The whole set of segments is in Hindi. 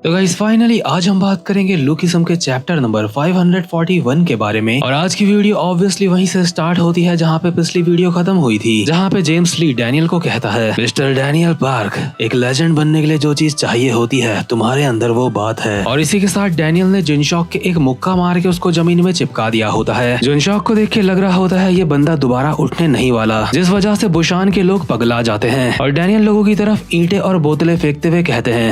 तो गाइस फाइनली आज हम बात करेंगे लुकिज्म के चैप्टर नंबर 541 के बारे में। और आज की वीडियो ऑब्वियसली वहीं से स्टार्ट होती है जहाँ पे पिछली वीडियो खत्म हुई थी, जहाँ पे जेम्स ली डैनियल को कहता है, मिस्टर डैनियल पार्क, एक लेजेंड बनने के लिए जो चीज चाहिए होती है तुम्हारे अंदर वो बात है। और इसी के साथ डैनियल ने जिनशॉक के एक मुक्का मार के उसको जमीन में चिपका दिया होता है। जिनशॉक को देख के लग रहा होता है ये बंदा दोबारा उठने नहीं वाला, जिस वजह से बुशान के लोग पगला जाते हैं और डैनियल लोगों की तरफ ईंटें और बोतलें फेंकते हुए कहते हैं,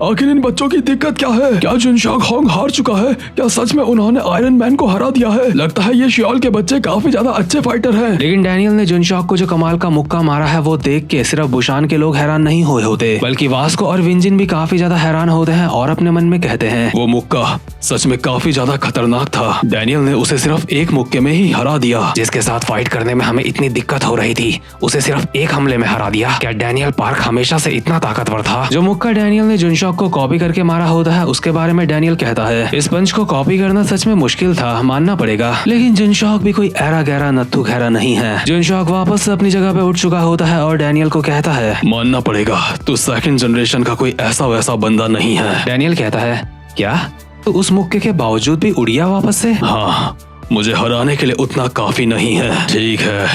आखिर इन बच्चों की दिक्कत क्या है? क्या जिनशॉक होंग हार चुका है? क्या सच में उन्होंने आयरन मैन को हरा दिया है? लगता है ये शियोल के बच्चे काफी ज्यादा अच्छे फाइटर हैं। लेकिन डैनियल ने जिनशॉक को जो कमाल का मुक्का मारा है वो देख के सिर्फ बुशान के लोग हैरान नहीं हुए होते, बल्कि वास्को और विंजिन भी काफी ज्यादा हैरान होते हैं और अपने मन में कहते हैं, वो मुक्का सच में काफी ज्यादा खतरनाक था। डैनियल ने उसे सिर्फ एक मुक्के में ही हरा दिया। जिसके साथ फाइट करने में हमें इतनी दिक्कत हो रही थी उसे सिर्फ एक हमले में हरा दिया। क्या डैनियल पार्क हमेशा से इतना ताकतवर था? जो मुक्का डैनियल ने जिनशॉक को कॉपी करके मारा होता है उसके बारे में डैनियल कहता है, इस पंच को कॉपी करना सच में मुश्किल था, मानना पड़ेगा। लेकिन जिनशॉक भी कोई ऐरा गहरा नत्थु खैरा नहीं है। जिनशॉक वापस से अपनी जगह पे उठ चुका होता है और डैनियल को कहता है, मानना पड़ेगा तू सेकंड जनरेशन का कोई ऐसा वैसा बंदा नहीं है। डैनियल कहता है, क्या तो उस मुक्के के बावजूद भी उड़ गया वापस से? हाँ, मुझे हराने के लिए उतना काफी नहीं है। ठीक है,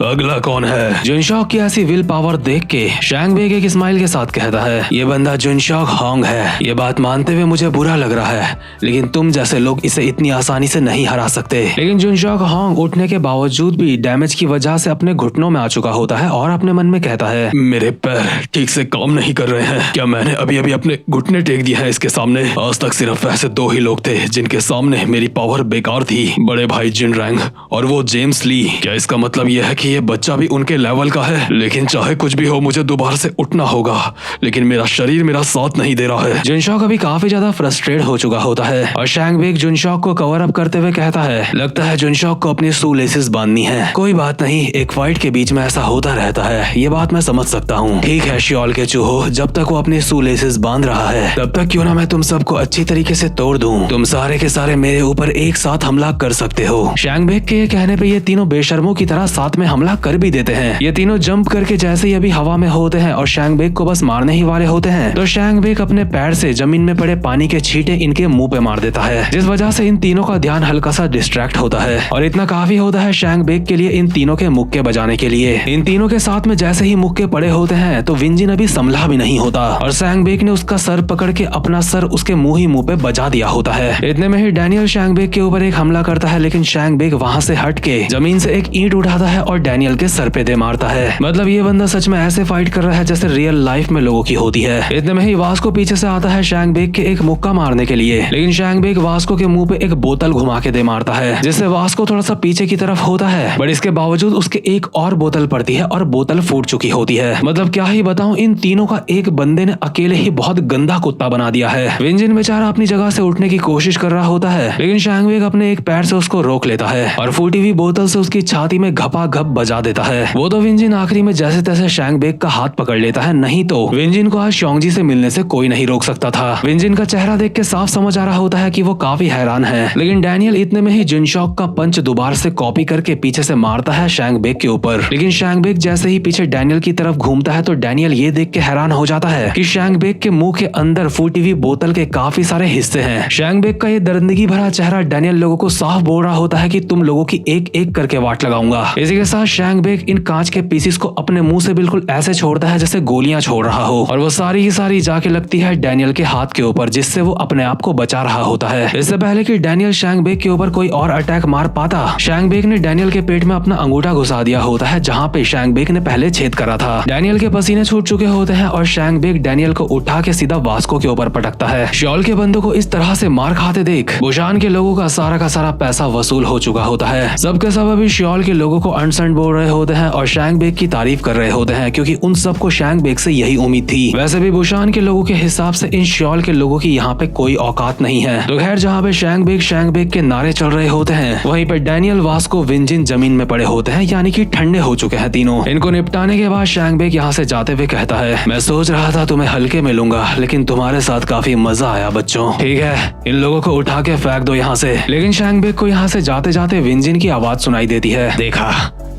अगला कौन है? जिनशॉक की ऐसी विल पावर देख के शैंग बेग एक स्माइल के साथ कहता है, ये बंदा जिनशॉक होंग है। ये बात मानते हुए मुझे बुरा लग रहा है, लेकिन तुम जैसे लोग इसे इतनी आसानी से नहीं हरा सकते। लेकिन जिनशॉक होंग उठने के बावजूद भी डैमेज की वजह से अपने घुटनों में आ चुका होता है और अपने मन में कहता है, मेरे पैर ठीक से काम नहीं कर रहे हैं। क्या मैंने अभी अभी अपने घुटने टेक दिए हैं इसके सामने? आज तक सिर्फ ऐसे दो ही लोग थे जिनके सामने मेरी पावर बेकार थी, बड़े भाई जिन रैंग और वो जेम्स ली। क्या इसका मतलब यह है कि ये बच्चा भी उनके लेवल का है? लेकिन चाहे कुछ भी हो मुझे दोबारा से उठना होगा, लेकिन मेरा शरीर मेरा साथ नहीं दे रहा है। जिनशॉक अभी काफी ज्यादा फ्रस्ट्रेट हो चुका होता है और शैंग बेग जिनशॉक को कवर अप करते हुए कहता है, लगता है जिनशॉक को अपनी शू लेसेस बांधनी है। कोई बात नहीं, एक फाइट के बीच में ऐसा होता रहता है, ये बात मैं समझ सकता हूँ। ठीक है शियोल के चूहो, जब तक वो अपनी शू लेसेस बांध रहा है तब तक क्यों ना मैं तुम सबको अच्छी तरीके से तोड़ दूं। तुम सारे के सारे मेरे ऊपर एक साथ हमला कर सकते हो। शैंग बेग के कहने पे ये तीनों बेशर्मों की तरह साथ में हमला कर भी देते हैं। ये तीनों जंप करके जैसे ही अभी हवा में होते हैं और शैंग बेग को बस मारने ही वाले होते हैं तो शैंग बेग अपने पैर से जमीन में पड़े पानी के छींटे इनके मुंह पे मार देता है, जिस वजह से इन तीनों का ध्यान हल्का सा डिस्ट्रैक्ट होता है। और इतना काफी होता है शैंग बेग के लिए इन तीनों के मुक्के बजाने के लिए। इन तीनों के साथ में जैसे ही मुक्के पड़े होते हैं तो विंजिन अभी संभला भी नहीं होता और शैंग बेग ने उसका सर पकड़ के अपना सर उसके मुंह ही मुंह पे बजा दिया होता है। इतने में ही डैनियल शैंग बेग के ऊपर एक हमला करता है, लेकिन शैंग बेग वहां से हट के जमीन से एक ईंट उठाता है और डैनियल के सर पे दे मारता है। मतलब ये बंदा सच में ऐसे फाइट कर रहा है जैसे रियल लाइफ में लोगों की होती है। इतने में ही वास्को पीछे से आता है शैंग बेग के एक मुक्का मारने के लिए, लेकिन शैंग बेग वास्को के मुंह पे एक बोतल घुमा के दे मारता है, जिससे वास्को थोड़ा सा पीछे की तरफ होता है, बट इसके बावजूद उसके एक और बोतल पड़ती है और बोतल फूट चुकी होती है। मतलब क्या ही बताऊं, इन तीनों का एक बंदे ने अकेले ही बहुत गंदा कुत्ता बना दिया है। विंजिन बेचारा अपनी जगह से उठने की कोशिश कर रहा होता है, लेकिन शैंग बेग अपने एक पैर से उसको रोक लेता है और फूटी हुई बोतल से उसकी छाती में घपा घप बजा देता है। वो तो विंजिन आखिरी में जैसे तैसे शैंग बेग का हाथ पकड़ लेता है, नहीं तो विंजिन को आज शोंगजी से मिलने से कोई नहीं रोक सकता था। विंजिन का चेहरा देख के साफ समझ आ रहा होता है कि वो काफी हैरान है, लेकिन डैनियल इतने में ही जिनशॉक का पंच दोबारा से कॉपी करके पीछे से मारता है शैंग बेग के ऊपर। लेकिन शैंग बेग जैसे ही पीछे डैनियल की तरफ घूमता है तो डैनियल ये देख के हैरान हो जाता है कि शैंग बेग के मुंह के अंदर फूटी हुई बोतल के काफी सारे हिस्से हैं। शैंग बेग का ये दर्दगी भरा चेहरा डैनियल लोगों को साफ बोल रहा होता है कि तुम लोगों की एक एक करके वाट लगाऊंगा। इसी के साथ शैंग बेग इन कांच के पीसेस को अपने मुंह से बिल्कुल ऐसे छोड़ता है जैसे गोलियां छोड़ रहा हो, और वो सारी की सारी जाके लगती है डैनियल के हाथ के ऊपर, जिससे वो अपने आप को बचा रहा होता है। इससे पहले कि डैनियल शैंग बेग के ऊपर कोई और अटैक मार पाता, शैंग बेग ने डैनियल के पेट में अपना अंगूठा घुसा दिया होता है जहाँ पे शैंग बेग ने पहले छेद करा था। डैनियल के पसीने छूट चुके होते हैं और शैंग बेग डैनियल को उठा के सीधा वास्को के ऊपर पटकता है। शियोल के बंदों को इस तरह से मार खाते देख बुशान के लोगों का सारा पैसा वसूल हो चुका होता है। सबके सब अभी शियोल के लोगों को अनसंड बोल रहे होते हैं और शैंग बेग की तारीफ कर रहे होते हैं, क्योंकि उन सबको शैंग बेग से यही उम्मीद थी। वैसे भी बुशान के लोगों के हिसाब से इन शियोल के लोगों की यहाँ पे कोई औकात नहीं है। तो खैर, जहाँ पे शैंग बेग के नारे चल रहे होते हैं, वहीं पे डैनियल, वास्को, विंजिन जमीन में पड़े होते हैं, यानी कि ठंडे हो चुके हैं तीनों। इनको निपटाने के बाद शैंग बेग यहाँ से जाते हुए कहता है, मैं सोच रहा था तुम्हें हल्के में लूंगा, लेकिन तुम्हारे साथ काफी मजा आया बच्चों। ठीक है, इन लोगों को उठा के फेंक दो यहाँ से। लेकिन शैंग बेग को यहाँ से जाते जाते विंजिन की आवाज सुनाई देती है। देखा,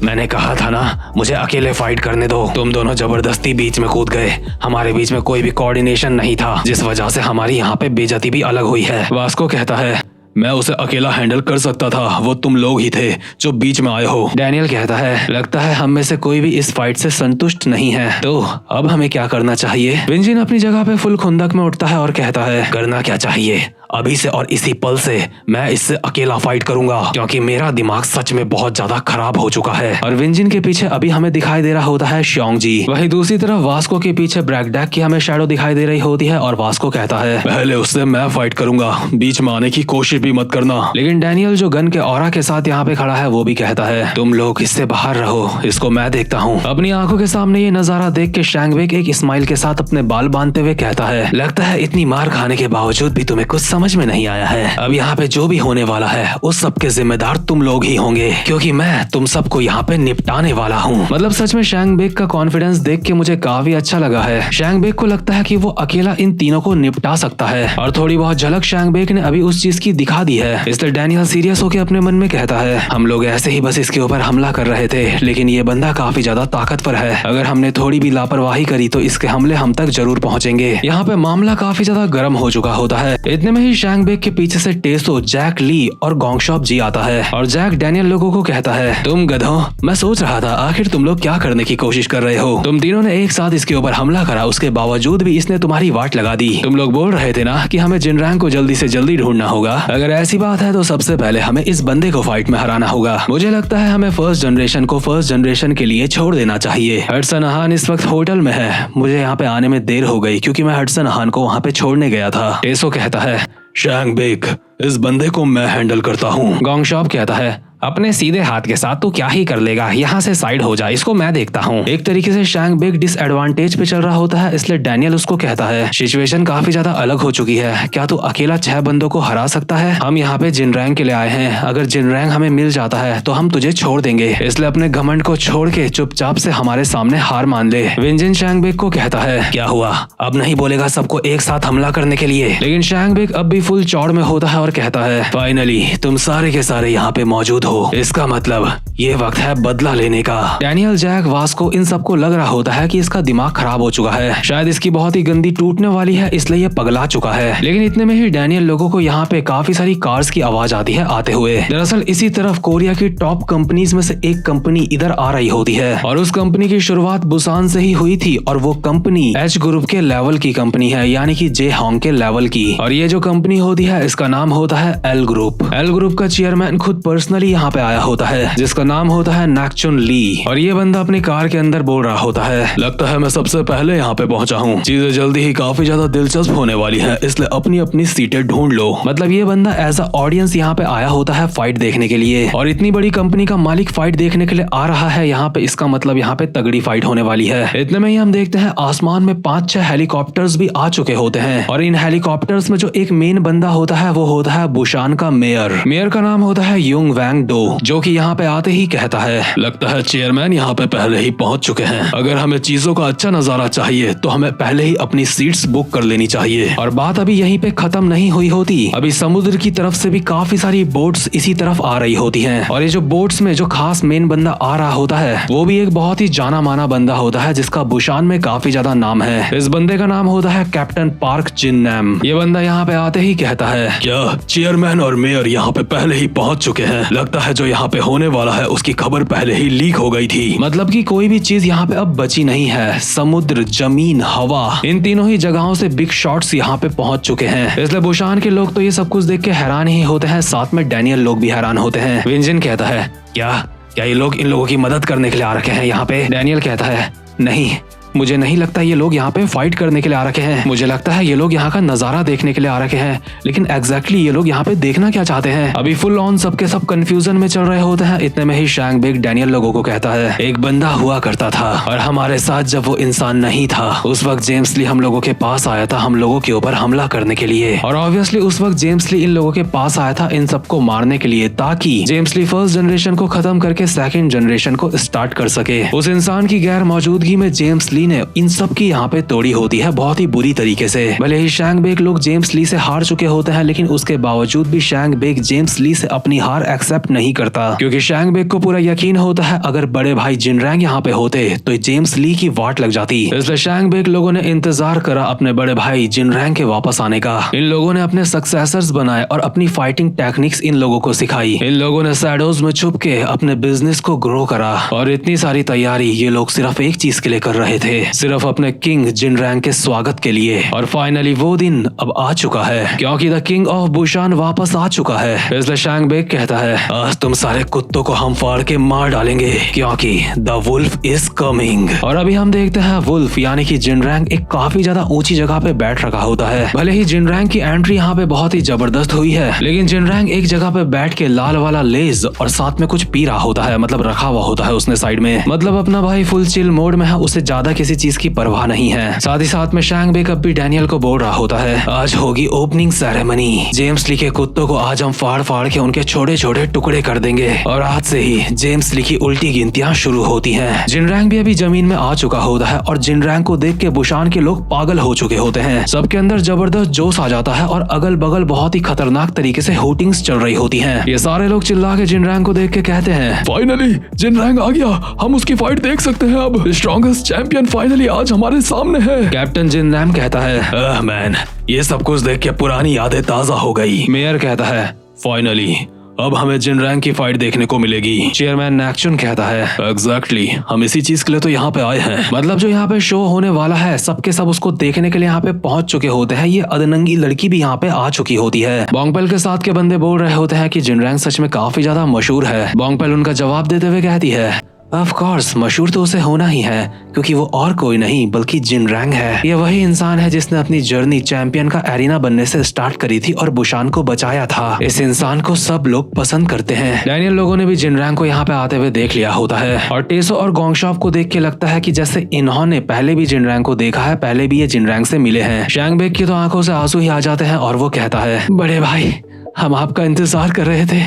मैंने कहा था ना, मुझे अकेले फाइट करने दो। तुम दोनों जबरदस्ती बीच में कूद गए। हमारे बीच में कोई भी कोऑर्डिनेशन नहीं था, जिस वजह से हमारी यहाँ पे बेइज्जती भी अलग हुई है। वास्को कहता है, मैं उसे अकेला हैंडल कर सकता था, वो तुम लोग ही थे जो बीच में आए हो। डैनियल कहता है, लगता है हम में से कोई भी इस फाइट से संतुष्ट नहीं है, तो अब हमें क्या करना चाहिए? विंजिन अपनी जगह पे फुल खुंदक में उठता है और कहता है, करना क्या चाहिए? अभी से और इसी पल से मैं इससे अकेला फाइट करूंगा, क्योंकि मेरा दिमाग सच में बहुत ज्यादा खराब हो चुका है। और विंजिन के पीछे अभी हमें दिखाई दे रहा होता है श्योंग जी। वही दूसरी तरफ वास्को के पीछे ब्रैकडेक की हमें शैडो दिखाई दे रही होती है और वास्को कहता है, पहले उससे मैं फाइट करूंगा, बीच में आने की कोशिश भी मत करना। लेकिन डैनियल जो गन के ऑरा के साथ यहाँ पे खड़ा है वो भी कहता है, तुम लोग इससे बाहर रहो, इसको मैं देखता हूँ। अपनी आंखों के सामने ये नजारा देख के शैंग वेग एक स्माइल के साथ अपने बाल बांधते हुए कहता है, लगता है इतनी मार खाने के बावजूद भी तुम्हें कुछ समझ में नहीं आया है। अब यहाँ पे जो भी होने वाला है उस सब के जिम्मेदार तुम लोग ही होंगे, क्योंकि मैं तुम सबको यहाँ पे निपटाने वाला हूँ। मतलब सच में शैंग वेग का कॉन्फिडेंस देख के मुझे काफी अच्छा लगा है। शैंग वेग को लगता है कि वो अकेला इन तीनों को निपटा सकता है, और थोड़ी बहुत झलक शैंग वेग ने अभी उस चीज की दिखा दी है। इसलिए डैनियल सीरियस होकर अपने मन में कहता है, हम लोग ऐसे ही बस इसके ऊपर हमला कर रहे थे, लेकिन ये बंदा काफी ज्यादा ताकतवर है। अगर हमने थोड़ी भी लापरवाही करी तो इसके हमले हम तक जरूर पहुंचेंगे। यहाँ पे मामला काफी ज्यादा गर्म हो चुका होता है। इतने में ही शैंग वेग के पीछे से टेसो, जैक ली और गोंगशॉप जी आता है, और जैक डैनियल लोगों को कहता है, तुम गधों, मैं सोच रहा था आखिर तुम लोग क्या करने की कोशिश कर रहे हो? तुम तीनों ने एक साथ इसके ऊपर हमला करा, उसके बावजूद भी इसने तुम्हारी वाट लगा दी। तुम लोग बोल रहे थे ना कि हमें जिनरैंग को जल्दी से जल्दी ढूंढना होगा। अगर ऐसी बात है तो सबसे पहले हमें इस बंदे को फाइट में हराना होगा। मुझे लगता है हमें फर्स्ट जनरेशन को फर्स्ट जनरेशन के लिए छोड़ देना चाहिए। हडसन अहान इस वक्त होटल में है, मुझे यहाँ पे आने में देर हो गई क्योंकि मैं हडसन अहान को वहाँ पे छोड़ने गया था। टेसो कहता है, शैंग वेग, इस बंदे को मैं हैंडल करता हूँ। गोंगशॉप कहता है, अपने सीधे हाथ के साथ तू क्या ही कर लेगा, यहाँ से साइड हो जा, इसको मैं देखता हूँ। एक तरीके से शैंग वेग डिसएडवांटेज पे चल रहा होता है, इसलिए डैनियल उसको कहता है, सिचुएशन काफी ज्यादा अलग हो चुकी है, क्या तू अकेला 6 बंदों को हरा सकता है? हम यहाँ पे जिनरैंग के लिए आए हैं, अगर जिनरैंग हमें मिल जाता है तो हम तुझे छोड़ देंगे, इसलिए अपने घमंड को छोड़ के चुपचाप से हमारे सामने हार मान ले। विंजिन शैंग वेग को कहता है, क्या हुआ, अब नहीं बोलेगा सबको एक साथ हमला करने के लिए? लेकिन शैंग वेग अब भी फुल चौड़ में होता है और कहता है, फाइनली तुम सारे के सारे यहाँ पे मौजूद हो, इसका मतलब ये वक्त है बदला लेने का। डैनियल, जैक, वास्को इन सबको लग रहा होता है कि इसका दिमाग खराब हो चुका है, शायद इसकी बहुत ही गंदी टूटने वाली है, इसलिए ये पगला चुका है। लेकिन इतने में ही डैनियल लोगों को यहाँ पे काफी सारी कार्स की आवाज आती है आते हुए। दरअसल इसी तरफ कोरिया की टॉप कंपनीज में से एक कंपनी इधर आ रही होती है, और उस कंपनी की शुरुआत बुसान से ही हुई थी, और वो कंपनी एच ग्रुप के लेवल की कंपनी है, यानी कि जे होंग के लेवल की। और ये जो कंपनी होती है इसका नाम होता है एल ग्रुप। एल ग्रुप का चेयरमैन खुद पर्सनली यहाँ पे आया होता है, जिसका नाम होता है नाकचुन ली। और ये बंदा अपनी कार के अंदर बोल रहा होता है, लगता है मैं सबसे पहले यहाँ पे पहुंचा हूँ, चीजें जल्दी ही काफी ज्यादा दिलचस्प होने वाली हैं, इसलिए अपनी अपनी सीटें ढूंढ लो। मतलब ये बंदा एज अ ऑडियंस यहाँ पे आया होता है फाइट देखने के लिए, और इतनी बड़ी कंपनी का मालिक फाइट देखने के लिए आ रहा है यहाँ पे, इसका मतलब यहाँ पे तगड़ी फाइट होने वाली है। इतने में ही हम देखते हैं आसमान में 5-6 हेलीकॉप्टर्स भी आ चुके होते हैं, और इन हेलीकॉप्टर्स में जो एक मेन बंदा होता है वो होता है बुशान का मेयर। मेयर का नाम होता है युंग वैंग डो, जो कि यहाँ पे आते ही कहता है, लगता है चेयरमैन यहाँ पे पहले ही पहुंच चुके हैं, अगर हमें चीजों का अच्छा नजारा चाहिए तो हमें पहले ही अपनी सीट्स बुक कर लेनी चाहिए। और बात अभी यहीं पे खत्म नहीं हुई होती, अभी समुद्र की तरफ से भी काफी सारी बोट्स इसी तरफ आ रही होती हैं, और ये जो बोट्स में जो खास मेन बंदा आ रहा होता है वो भी एक बहुत ही जाना माना बंदा होता है, जिसका बुशान में काफी ज्यादा नाम है। इस बंदे का नाम होता है कैप्टन पार्क जिन नैम। ये बंदा यहाँ पे आते ही कहता है, क्या चेयरमैन और मेयर यहाँ पे पहले ही पहुंच चुके हैं? लगता है जो यहाँ पे होने वाला है उसकी खबर पहले ही लीक हो गई थी। मतलब कि कोई भी चीज यहाँ पे अब बची नहीं है, समुद्र, जमीन, हवा, इन तीनों ही जगहों से बिग शॉट्स यहाँ पे पहुंच चुके हैं। इसलिए बुशान के लोग तो ये सब कुछ देख के हैरान ही होते हैं, साथ में डैनियल लोग भी हैरान होते हैं। विंजिन कहता है, क्या ये लोग इन लोगों की मदद करने के लिए आ रखे हैं यहाँ पे? डैनियल कहता है, नहीं, मुझे नहीं लगता ये लोग यहाँ पे फाइट करने के लिए आ रखे हैं, मुझे लगता है ये लोग यहाँ का नजारा देखने के लिए आ रखे हैं। लेकिन एग्जैक्टली ये लोग यहाँ पे देखना क्या चाहते हैं? अभी फुल ऑन सबके सब कंफ्यूजन में चल रहे होते हैं। इतने में ही शैंग वेग डैनियल लोगों को कहता है, एक बंदा हुआ करता था और हमारे साथ जब वो इंसान नहीं था उस वक्त जेम्स ली हम लोगों के पास आया था हम लोगों के ऊपर हमला करने के लिए, और ऑब्वियसली उस वक्त जेम्स ली इन लोगों के पास आया था इन सबको मारने के लिए, ताकि जेम्स ली फर्स्ट जनरेशन को खत्म करके सेकंड जनरेशन को स्टार्ट कर सके। उस इंसान की गैर मौजूदगी में जेम्स ली ली ने इन सब की यहाँ पे तोड़ी होती है बहुत ही बुरी तरीके से। भले ही शैंग बेक लोग जेम्स ली से हार चुके होते हैं, लेकिन उसके बावजूद भी शैंग बेक जेम्स ली से अपनी हार एक्सेप्ट नहीं करता, क्योंकि शैंग बेक को पूरा यकीन होता है अगर बड़े भाई जिनरैंग यहाँ पे होते तो जेम्स ली की वाट लग जाती। इसलिए शैंग बेक लोगों ने इंतजार करा अपने बड़े भाई जिनरैंग के वापस आने का। इन लोगों ने अपने सक्सेसर्स बनाए और अपनी फाइटिंग टेक्निक्स इन लोगों को सिखाई। इन लोगों ने शैडोज में छुप के अपने बिजनेस को ग्रो करा और इतनी सारी तैयारी ये लोग सिर्फ एक चीज के लिए कर रहे थे, सिर्फ अपने किंग जिनरैंग के स्वागत के लिए। और फाइनली वो दिन अब आ चुका है, क्योंकि द किंग ऑफ बुशान वापस आ चुका है। इसलिए शैंग बेक कहता है आज तुम सारे कुत्तों को हम फाड़ के मार डालेंगे, क्योंकि द वुल्फ इज कमिंग। और अभी हम देखते हैं वुल्फ यानी कि जिनरैंग एक काफी ज्यादा ऊंची जगह पे बैठ रखा होता है। भले ही जिनरैंग की एंट्री यहाँ पे बहुत ही जबरदस्त हुई है, लेकिन जिनरैंग एक जगह पे बैठ के लाल वाला लेज और साथ में कुछ पी रहा होता है, मतलब रखा हुआ होता है उसने साइड में। मतलब अपना भाई फुल चिल मोड में है, उसे ज्यादा किसी चीज की परवाह नहीं है। साथ ही साथ में शैंग बेक अब भी डैनियल को बोल रहा होता है आज होगी ओपनिंग सेरेमनी। जेम्स ली के कुत्तों को आज हम फाड़ फाड़ के उनके छोटे छोटे टुकड़े कर देंगे और आज से ही जेम्स ली की उल्टी गिनतियां शुरू होती हैं। जिनरैंग भी अभी जमीन में आ चुका होता है और जिनरैंग को देख के बुशान के लोग पागल हो चुके होते हैं। सबके अंदर जबरदस्त जोश आ जाता है और अगल बगल बहुत ही खतरनाक तरीके से होटिंग्स चल रही होती हैं। ये सारे लोग चिल्ला के जिनरैंग को देख के कहते हैं फाइनली जिनरैंग आ गया, हम उसकी फाइट देख सकते हैं। अब स्ट्रॉन्गेस्ट चैंपियन फाइनली आज हमारे सामने है। कैप्टन जिनरैंग कहता है मैन ये सब कुछ देख के पुरानी यादें ताजा हो गई। मेयर कहता है फाइनली अब हमें जिनरैंग की फाइट देखने को मिलेगी। चेयरमैन नैक्चुन कहता है एग्जैक्टली हम इसी चीज के लिए तो यहाँ पे आए हैं। मतलब जो यहाँ पे शो होने वाला है सबके सब उसको देखने के लिए यहाँ पे पहुंच चुके होते हैं। ये अदनंगी लड़की भी यहाँ पे आ चुकी होती है। बोंगपेल के साथ के बंदे बोल रहे होते हैं कि जिनरैंग सच में काफी ज्यादा मशहूर है। बोंगपेल उनका जवाब देते हुए कहती है ऑफ कोर्स मशहूर तो उसे होना ही है, क्योंकि वो और कोई नहीं बल्कि जिनरैंग है। ये वही इंसान है जिसने अपनी जर्नी चैंपियन का एरिना बनने से स्टार्ट करी थी और बुशान को बचाया था। इस इंसान को सब लोग पसंद करते हैं। डैनियल लोगों ने भी जिनरैंग को यहाँ पे आते हुए देख लिया होता है और टेसो और गोंगशॉप को देख के लगता है कि जैसे इन्होंने पहले भी जिनरैंग को देखा है, पहले भी ये जिनरैंग से मिले हैं। शैंग बेक की तो आंखों से आंसू ही आ जाते हैं और वो कहता है बड़े भाई हम आपका इंतजार कर रहे थे,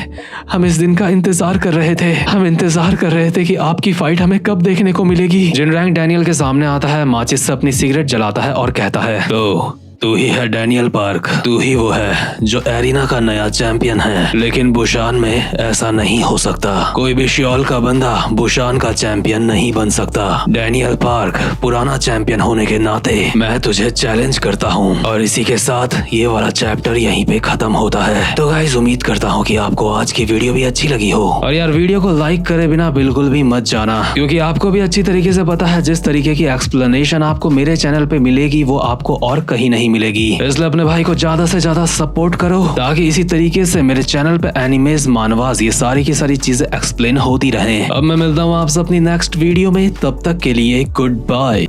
हम इस दिन का इंतजार कर रहे थे, हम इंतजार कर रहे थे कि आपकी फाइट हमें कब देखने को मिलेगी। जिनरैंग डैनियल के सामने आता है, माचिस से अपनी सिगरेट जलाता है और कहता है तो तू ही है डैनियल पार्क, तू ही वो है जो एरिना का नया चैंपियन है। लेकिन बुशान में ऐसा नहीं हो सकता, कोई भी श्योल का बंदा बुशान का चैंपियन नहीं बन सकता। डैनियल पार्क पुराना चैंपियन होने के नाते मैं तुझे चैलेंज करता हूँ। और इसी के साथ ये वाला चैप्टर यहीं पे खत्म होता है। तो गाइस उम्मीद करता हूँ कि आपको आज की वीडियो भी अच्छी लगी हो। और यार वीडियो को लाइक करे बिना बिल्कुल भी मत जाना, क्योंकि आपको भी अच्छी तरीके से पता है जिस तरीके की एक्सप्लेनेशन आपको मेरे चैनल पे मिलेगी वो आपको और कहीं नहीं मिलेगी। इसलिए अपने भाई को ज्यादा से ज्यादा सपोर्ट करो ताकि इसी तरीके से मेरे चैनल पे एनिमेज मानवास ये सारी की सारी चीजें एक्सप्लेन होती रहें। अब मैं मिलता हूँ आपसे अपनी नेक्स्ट वीडियो में, तब तक के लिए गुड बाय।